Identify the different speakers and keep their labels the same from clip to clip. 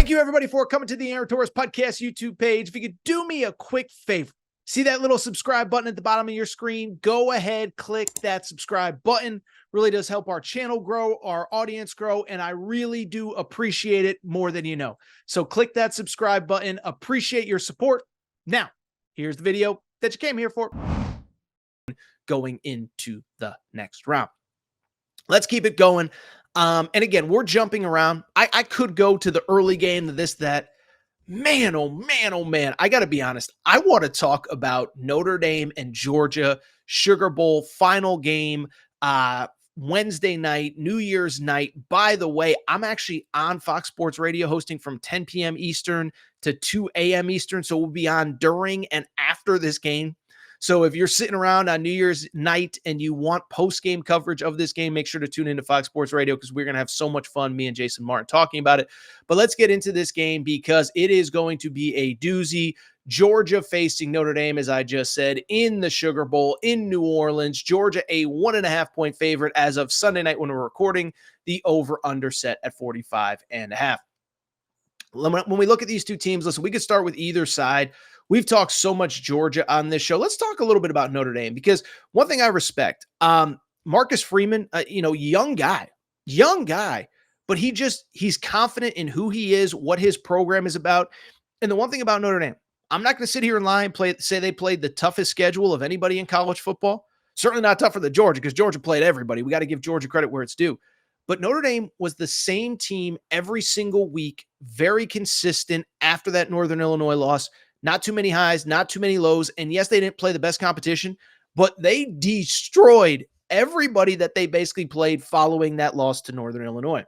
Speaker 1: Thank you, everybody, for coming to the Aaron Torres Podcast YouTube page. If you could do me a quick favor, see that little subscribe button at the bottom of your screen? Go ahead, click that subscribe button. Really does help our channel grow, our audience grow, and I really do appreciate it more than you know. So click that subscribe button. Appreciate your support. Now, here's the video that you came here for. Going into the next round. Let's keep it going. And again, we're jumping around. I could go to the early game, this, that. Man, oh man, oh man. I got to be honest. I want to talk about Notre Dame and Georgia, Sugar Bowl, final game, Wednesday night, New Year's night. By the way, I'm actually on Fox Sports Radio hosting from 10 p.m. Eastern to 2 a.m. Eastern. So we'll be on during and after this game. So if you're sitting around on New Year's night and you want post-game coverage of this game, make sure to tune into Fox Sports Radio because we're going to have so much fun, me and Jason Martin, talking about it. But let's get into this game because it is going to be a doozy. Georgia facing Notre Dame, as I just said, in the Sugar Bowl in New Orleans. Georgia, a 1.5-point favorite as of Sunday night when we're recording. The over-under set at 45.5. When we look at these two teams, listen, we could start with either side. We've talked so much Georgia on this show. Let's talk a little bit about Notre Dame because one thing I respect, Marcus Freeman, young guy, but he's confident in who he is, what his program is about. And the one thing about Notre Dame, I'm not going to sit here and lie and say they played the toughest schedule of anybody in college football. Certainly not tougher than Georgia because Georgia played everybody. We got to give Georgia credit where it's due. But Notre Dame was the same team every single week, very consistent after that Northern Illinois loss. Not too many highs, not too many lows. And yes, they didn't play the best competition, but they destroyed everybody that they basically played following that loss to Northern Illinois.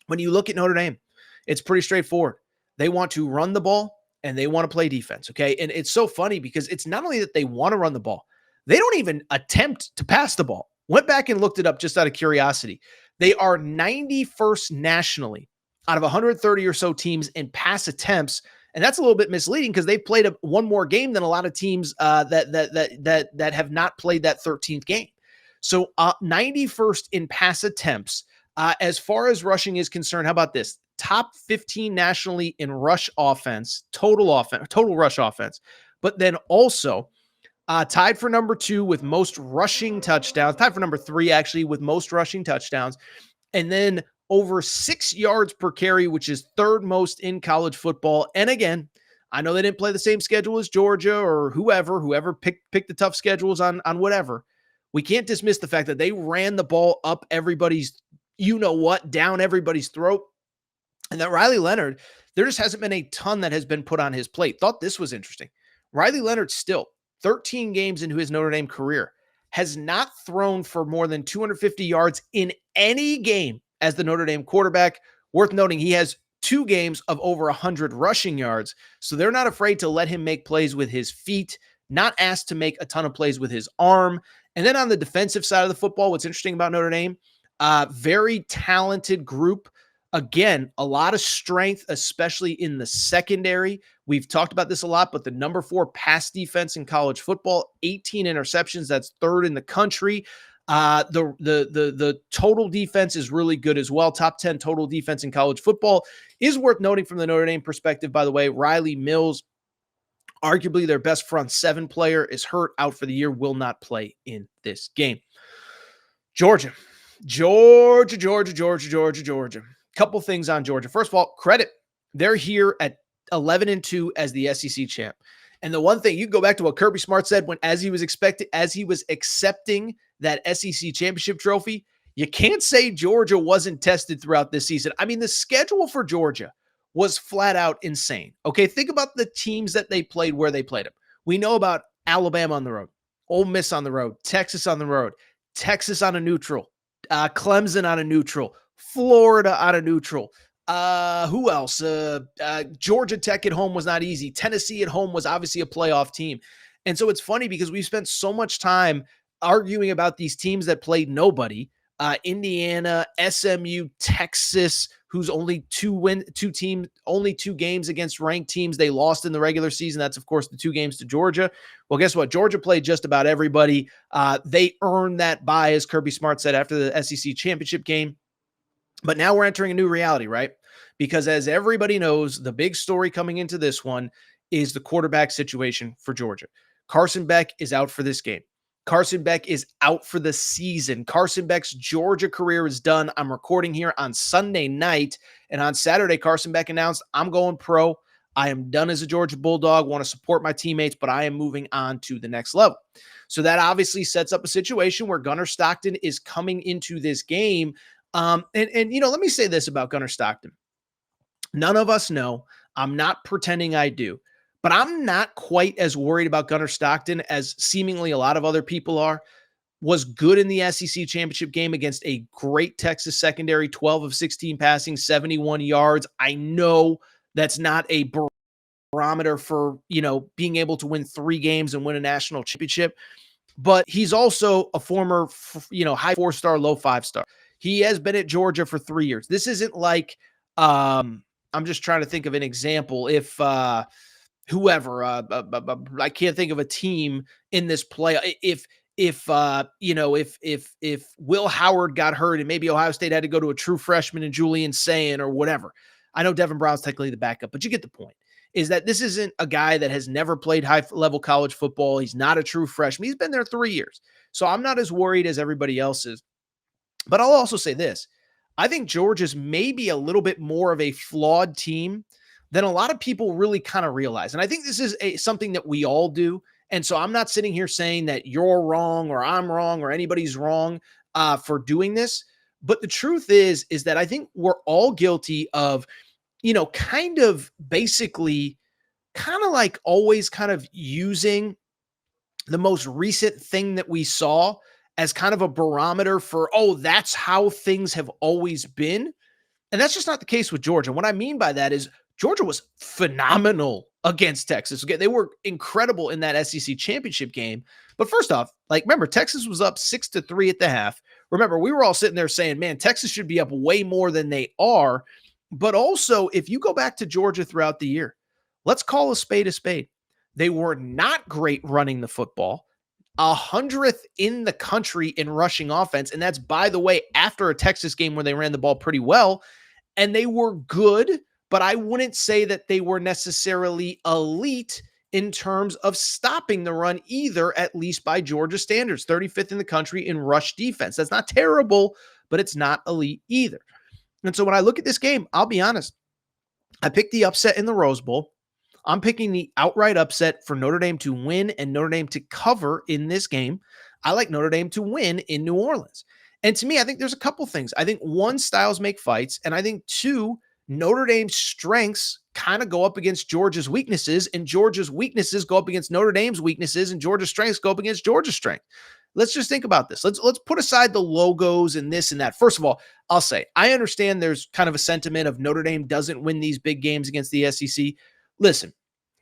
Speaker 1: When you look at Notre Dame, it's pretty straightforward. They want to run the ball and they want to play defense, okay? And it's so funny because it's not only that they want to run the ball, they don't even attempt to pass the ball. Went back and looked it up just out of curiosity. They are 91st nationally out of 130 or so teams in pass attempts. And that's a little bit misleading because they've played one more game than a lot of teams that have not played that 13th game. So 91st in pass attempts. As far as rushing is concerned, how about this? Top 15 nationally in rush offense, total rush offense. But then also tied for number 2 with most rushing touchdowns. Tied for number 3, actually, with most rushing touchdowns. And then over 6 yards per carry, which is third most in college football. And again, I know they didn't play the same schedule as Georgia or whoever picked the tough schedules on whatever. We can't dismiss the fact that they ran the ball up everybody's, down everybody's throat. And that Riley Leonard, there just hasn't been a ton that has been put on his plate. Thought this was interesting. Riley Leonard still, 13 games into his Notre Dame career, has not thrown for more than 250 yards in any game as the Notre Dame quarterback. Worth noting, he has 2 games of over 100 rushing yards, so they're not afraid to let him make plays with his feet, not asked to make a ton of plays with his arm. And then on the defensive side of the football, what's interesting about Notre Dame, very talented group. Again, a lot of strength, especially in the secondary. We've talked about this a lot, but the number 4 pass defense in college football, 18 interceptions, that's third in the country. The total defense is really good as well. Top 10 total defense in college football. Is worth noting from the Notre Dame perspective, by the way, Riley Mills, arguably their best front 7 player, is hurt, out for the year, will not play in this game. Georgia. Couple things on Georgia. First of all, credit. They're here at 11-2 as the SEC champ. And the one thing, you go back to what Kirby Smart said as he was accepting that SEC championship trophy, you can't say Georgia wasn't tested throughout this season. I mean, the schedule for Georgia was flat out insane. Okay, think about the teams that they played, where they played them. We know about Alabama on the road, Ole Miss on the road, Texas on the road, Texas on a neutral, Clemson on a neutral, Florida on a neutral. Who else? Georgia Tech at home was not easy. Tennessee at home was obviously a playoff team. And so it's funny because we've spent so much time arguing about these teams that played nobody. Indiana, SMU, Texas, who's only two games against ranked teams. They lost in the regular season. That's, of course, the 2 games to Georgia. Well, guess what? Georgia played just about everybody. They earned that bye, as Kirby Smart said, after the SEC championship game. But now we're entering a new reality, right? because as everybody knows, the big story coming into this one is the quarterback situation for Georgia. Carson Beck is out for this game. Carson Beck is out for the season. Carson Beck's Georgia career is done. I'm recording here on Sunday night, and on Saturday, Carson Beck announced, I'm going pro. I am done as a Georgia Bulldog, want to support my teammates, but I am moving on to the next level. So that obviously sets up a situation where Gunnar Stockton is coming into this game. Let me say this about Gunnar Stockton. None of us know. I'm not pretending I do. But I'm not quite as worried about Gunnar Stockton as seemingly a lot of other people are. Was good in the SEC championship game against a great Texas secondary, 12 of 16 passing, 71 yards. I know that's not a barometer for, being able to win 3 games and win a national championship, but he's also a former, high 4-star, low 5-star. He has been at Georgia for 3 years. This isn't like, I'm just trying to think of an example. If, whoever, I can't think of a team in this play. If Will Howard got hurt and maybe Ohio State had to go to a true freshman and Julian Sayin or whatever. I know Devin Brown's technically the backup, but you get the point. Is that this isn't a guy that has never played high-level college football. He's not a true freshman. He's been there 3 years. So I'm not as worried as everybody else is. But I'll also say this. I think Georgia's maybe a little bit more of a flawed team than a lot of people really kind of realize. And I think this is something that we all do. And so I'm not sitting here saying that you're wrong or I'm wrong or anybody's wrong for doing this. But the truth is that I think we're all guilty of, kind of basically kind of like always kind of using the most recent thing that we saw as kind of a barometer for, oh, that's how things have always been. And that's just not the case with Georgia. What I mean by that is Georgia was phenomenal against Texas. They were incredible in that SEC championship game. But first off, remember, Texas was up 6-3 at the half. Remember, we were all sitting there saying, man, Texas should be up way more than they are. But also, if you go back to Georgia throughout the year, let's call a spade a spade. They were not great running the football. 100th in the country in rushing offense. And that's, by the way, after a Texas game where they ran the ball pretty well. And they were good, but I wouldn't say that they were necessarily elite in terms of stopping the run either, at least by Georgia standards. 35th in the country in rush defense. That's not terrible, but it's not elite either. And so when I look at this game, I'll be honest, I picked the upset in the Rose Bowl. I'm picking the outright upset for Notre Dame to win and Notre Dame to cover in this game. I like Notre Dame to win in New Orleans. And to me, I think there's a couple things. I think one, styles make fights. And I think two, Notre Dame's strengths kind of go up against Georgia's weaknesses, and Georgia's weaknesses go up against Notre Dame's weaknesses, and Georgia's strengths go up against Georgia's strength. Let's just think about this. Let's put aside the logos and this and that. First of all, I'll say, I understand there's kind of a sentiment of Notre Dame doesn't win these big games against the SEC. Listen,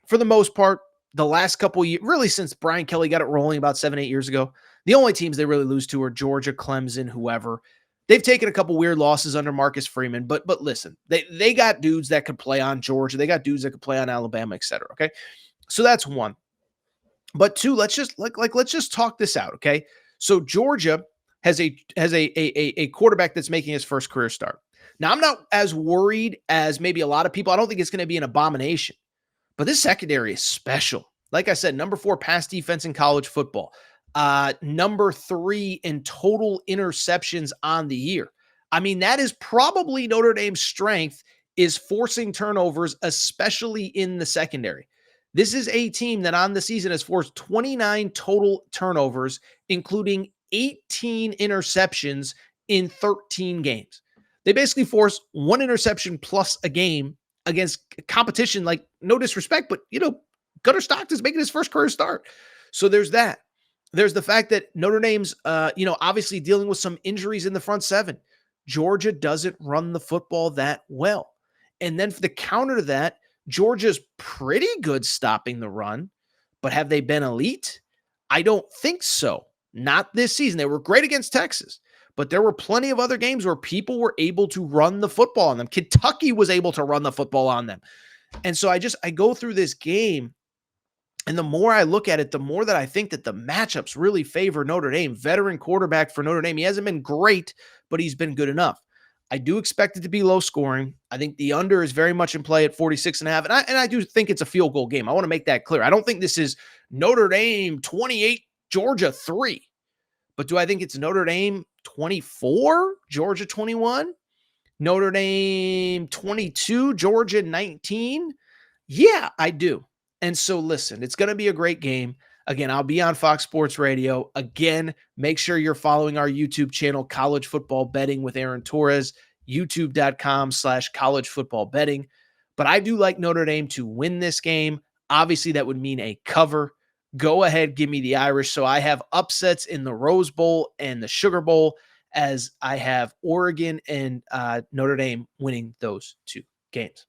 Speaker 1: for the most part, the last couple of years, really since Brian Kelly got it rolling about 7-8 years ago, the only teams they really lose to are Georgia, Clemson, whoever. They've taken a couple weird losses under Marcus Freeman, but listen, they got dudes that could play on Georgia. They got dudes that could play on Alabama, et cetera, okay? So that's one. But two, let's just talk this out, okay? So Georgia has a quarterback that's making his first career start. Now, I'm not as worried as maybe a lot of people. I don't think it's going to be an abomination. But this secondary is special. Like I said, number 4 pass defense in college football. Number 3 in total interceptions on the year. I mean, that is probably Notre Dame's strength, is forcing turnovers, especially in the secondary. This is a team that on the season has forced 29 total turnovers, including 18 interceptions in 13 games. They basically force 1 interception plus a game against competition, like, no disrespect, but, Gunnar Stockton is making his first career start. So there's that. There's the fact that Notre Dame's, obviously dealing with some injuries in the front 7. Georgia doesn't run the football that well. And then for the counter to that, Georgia's pretty good stopping the run, but have they been elite? I don't think so. Not this season. They were great against Texas, but there were plenty of other games where people were able to run the football on them. Kentucky was able to run the football on them. And so I go through this game, and the more I look at it, the more that I think that the matchups really favor Notre Dame. Veteran quarterback for Notre Dame. He hasn't been great, but he's been good enough. I do expect it to be low scoring. I think the under is very much in play at 46.5. And I do think it's a field goal game. I want to make that clear. I don't think this is Notre Dame 28, Georgia 3. But do I think it's Notre Dame 24, Georgia 21? Notre Dame 22, Georgia 19? Yeah, I do. And so listen, it's going to be a great game. Again, I'll be on Fox Sports Radio. Again, make sure you're following our YouTube channel, College Football Betting with Aaron Torres, youtube.com/college football betting. But I do like Notre Dame to win this game. Obviously, that would mean a cover. Go ahead, give me the Irish. So I have upsets in the Rose Bowl and the Sugar Bowl, as I have Oregon and Notre Dame winning those two games.